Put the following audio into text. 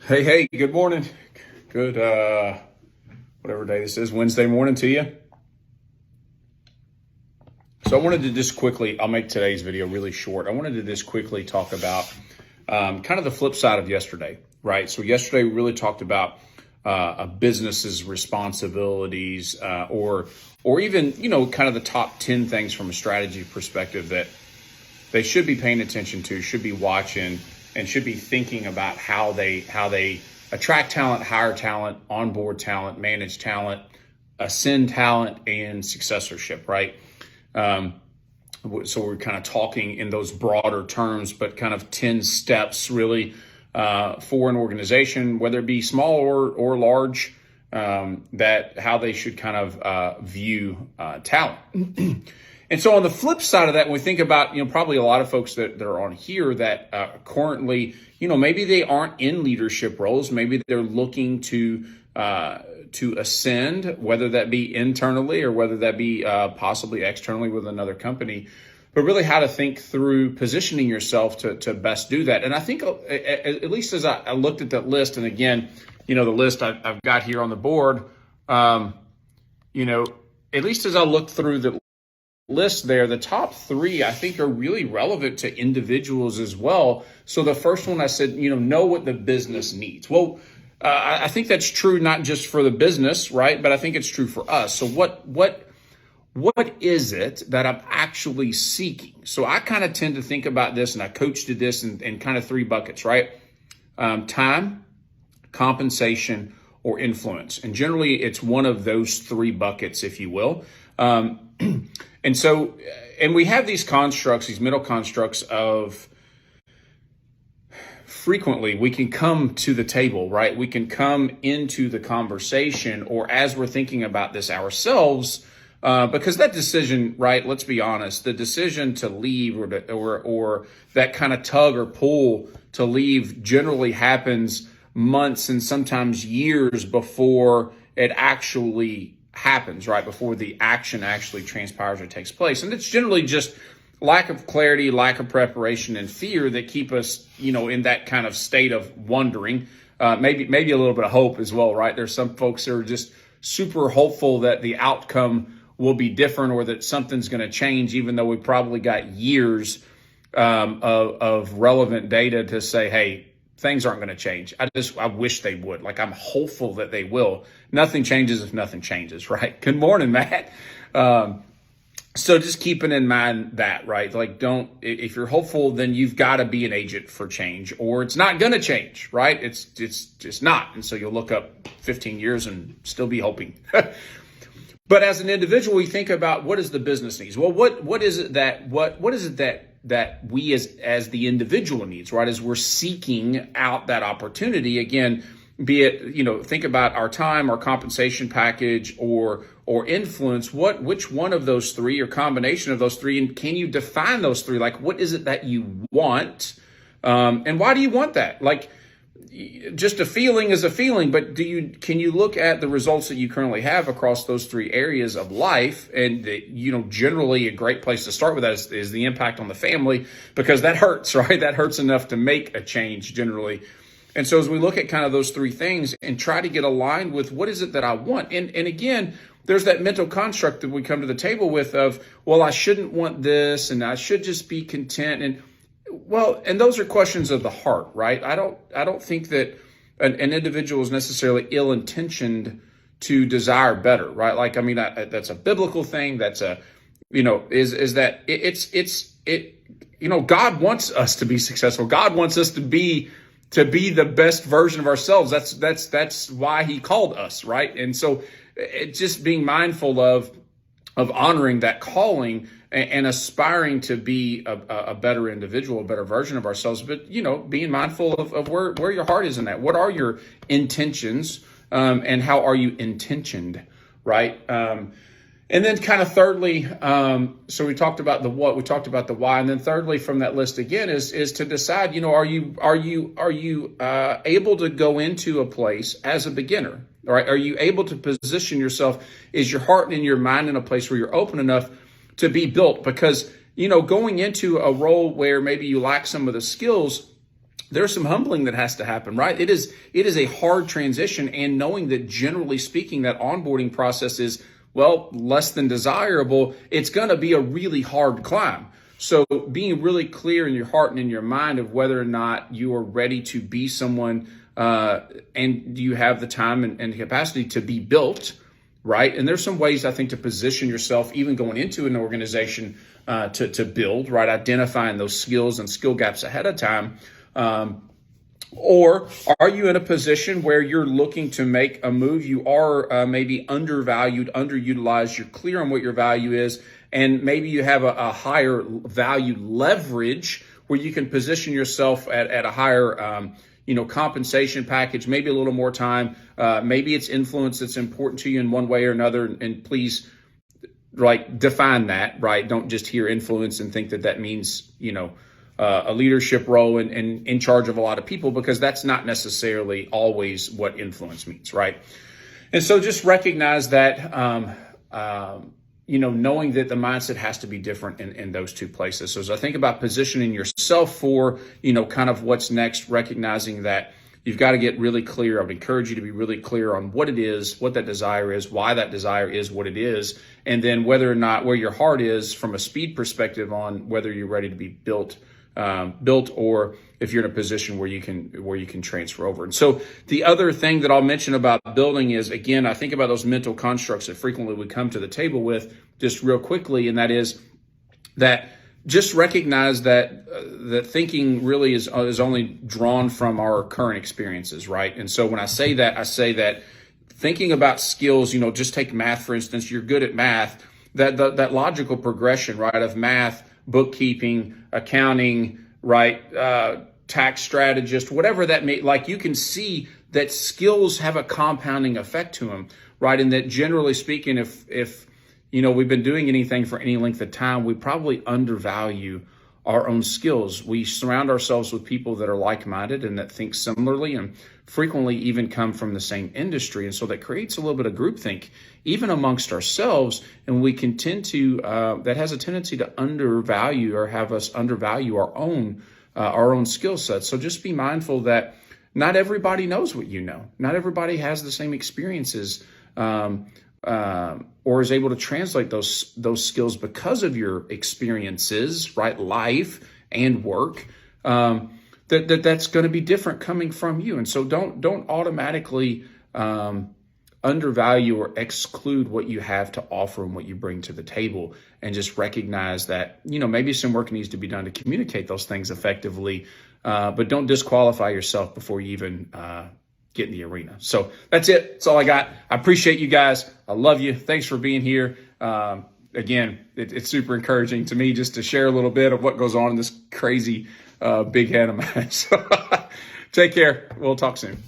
Hey, good morning. Good, whatever day this is, Wednesday morning to you. So I wanted to just quickly, I'll make today's video really short. I wanted to just quickly talk about kind of the flip side of yesterday, right? So yesterday we really talked about a business's responsibilities or even, kind of the top 10 things from a strategy perspective that they should be paying attention to, should be watching, and should be thinking about how they attract talent, hire talent, onboard talent, manage talent, ascend talent, and successorship, right? So we're kind of talking in those broader terms, but kind of 10 steps really for an organization, whether it be small or large, that how they should kind of view talent. And so on the flip side of that, when we think about, probably a lot of folks that are on here that currently, maybe they aren't in leadership roles. Maybe they're looking to ascend, whether that be internally or whether that be possibly externally with another company. But really how to think through positioning yourself to best do that. And I think at least as I looked at that list, and again, the list I've got here on the board, at least as I looked through the list there, the top three I think are really relevant to individuals as well. So the first one I said, know what the business needs. Well, I think that's true not just for the business, right? But I think it's true for us. So what is it that I'm actually seeking? So I kind of tend to think about this, and I coached to this in kind of three buckets, right? Time, compensation, or influence. And generally it's one of those three buckets, if you will. And we have these constructs, these middle constructs of frequently we can come to the table, right? We can come into the conversation, or as we're thinking about this ourselves, because that decision, right? Let's be honest, the decision to leave or that kind of tug or pull to leave generally happens months and sometimes years before it actually happens, right? Before the action actually transpires or takes place. And it's generally just lack of clarity, lack of preparation, and fear that keep us, in that kind of state of wondering, maybe a little bit of hope as well, right? There's some folks that are just super hopeful that the outcome will be different or that something's going to change, even though we probably got years of relevant data to say, hey, things aren't going to change. I wish they would. Like, I'm hopeful that they will. Nothing changes if nothing changes, right? Good morning, Matt. So just keeping in mind that, right? Like, if you're hopeful, then you've got to be an agent for change, or it's not going to change, right? It's just not. And so you'll look up 15 years and still be hoping. But as an individual, we think about what is the business needs? Well, what is it that we as the individual needs, right? As we're seeking out that opportunity, again, be it, think about our time, our compensation package, or influence, which one of those three or combination of those three, and can you define those three? Like, what is it that you want? And why do you want that? Like, just a feeling is a feeling, but can you look at the results that you currently have across those three areas of life? And generally a great place to start with that is the impact on the family, because that hurts, right? That hurts enough to make a change generally. And so as we look at kind of those three things and try to get aligned with what is it that I want, and again, there's that mental construct that we come to the table with of, well, I shouldn't want this, and I should just be content. And those are questions of the heart, right? I don't think that an individual is necessarily ill-intentioned to desire better, right? Like, I mean, that's a biblical thing. That's God wants us to be successful. God wants us to be the best version of ourselves. That's why he called us, right? And so it's just being mindful of honoring that calling and aspiring to be a better individual, a better version of ourselves, but, being mindful of where your heart is in that. What are your intentions, and how are you intentioned, right? And then kind of thirdly, so we talked about the what, we talked about the why, and then thirdly from that list again is to decide, are you able to go into a place as a beginner, right? Are you able to position yourself? Is your heart and your mind in a place where you're open enough to be built? Because, going into a role where maybe you lack some of the skills, there's some humbling that has to happen, right? It is a hard transition, and knowing that generally speaking, that onboarding process is, well, less than desirable, it's going to be a really hard climb. So being really clear in your heart and in your mind of whether or not you are ready to be someone, and you have the time and capacity to be built, right? And there's some ways, I think, to position yourself, even going into an organization, to build, right? Identifying those skills and skill gaps ahead of time. Or are you in a position where you're looking to make a move? You are maybe undervalued, underutilized. You're clear on what your value is, and maybe you have a higher value leverage where you can position yourself at a higher compensation package, maybe a little more time. Maybe it's influence that's important to you in one way or another. And please, define that, right? Don't just hear influence and think that means, a leadership role and in charge of a lot of people, because that's not necessarily always what influence means, right? And so just recognize that, knowing that the mindset has to be different in those two places. So as I think about positioning yourself for, kind of what's next, recognizing that you've got to get really clear. I would encourage you to be really clear on what it is, what that desire is, why that desire is what it is, and then whether or not where your heart is from a speed perspective on whether you're ready to be built, or if you're in a position where you can transfer over. And so the other thing that I'll mention about building is, again, I think about those mental constructs that frequently we come to the table with just real quickly, and that is that just recognize that that thinking really is only drawn from our current experiences, right? And so when I say that thinking about skills, just take math, for instance. You're good at math, that logical progression, right, of math, bookkeeping, accounting, right, tax strategist, whatever that may, you can see that skills have a compounding effect to them, right? And that generally speaking, if we've been doing anything for any length of time, we probably undervalue our own skills. We surround ourselves with people that are like-minded and that think similarly, and frequently even come from the same industry. And so that creates a little bit of groupthink, even amongst ourselves. And we can tend to, that has a tendency to undervalue or have us undervalue our own skill sets. So just be mindful that not everybody knows what you know. Not everybody has the same experiences, or is able to translate those skills because of your experiences, right? Life and work. That's going to be different coming from you. And so don't automatically undervalue or exclude what you have to offer and what you bring to the table, and just recognize that, maybe some work needs to be done to communicate those things effectively, but don't disqualify yourself before you even get in the arena. So that's it. That's all I got. I appreciate you guys. I love you. Thanks for being here. Again, it's super encouraging to me just to share a little bit of what goes on in this crazy big head of mine. So take care. We'll talk soon.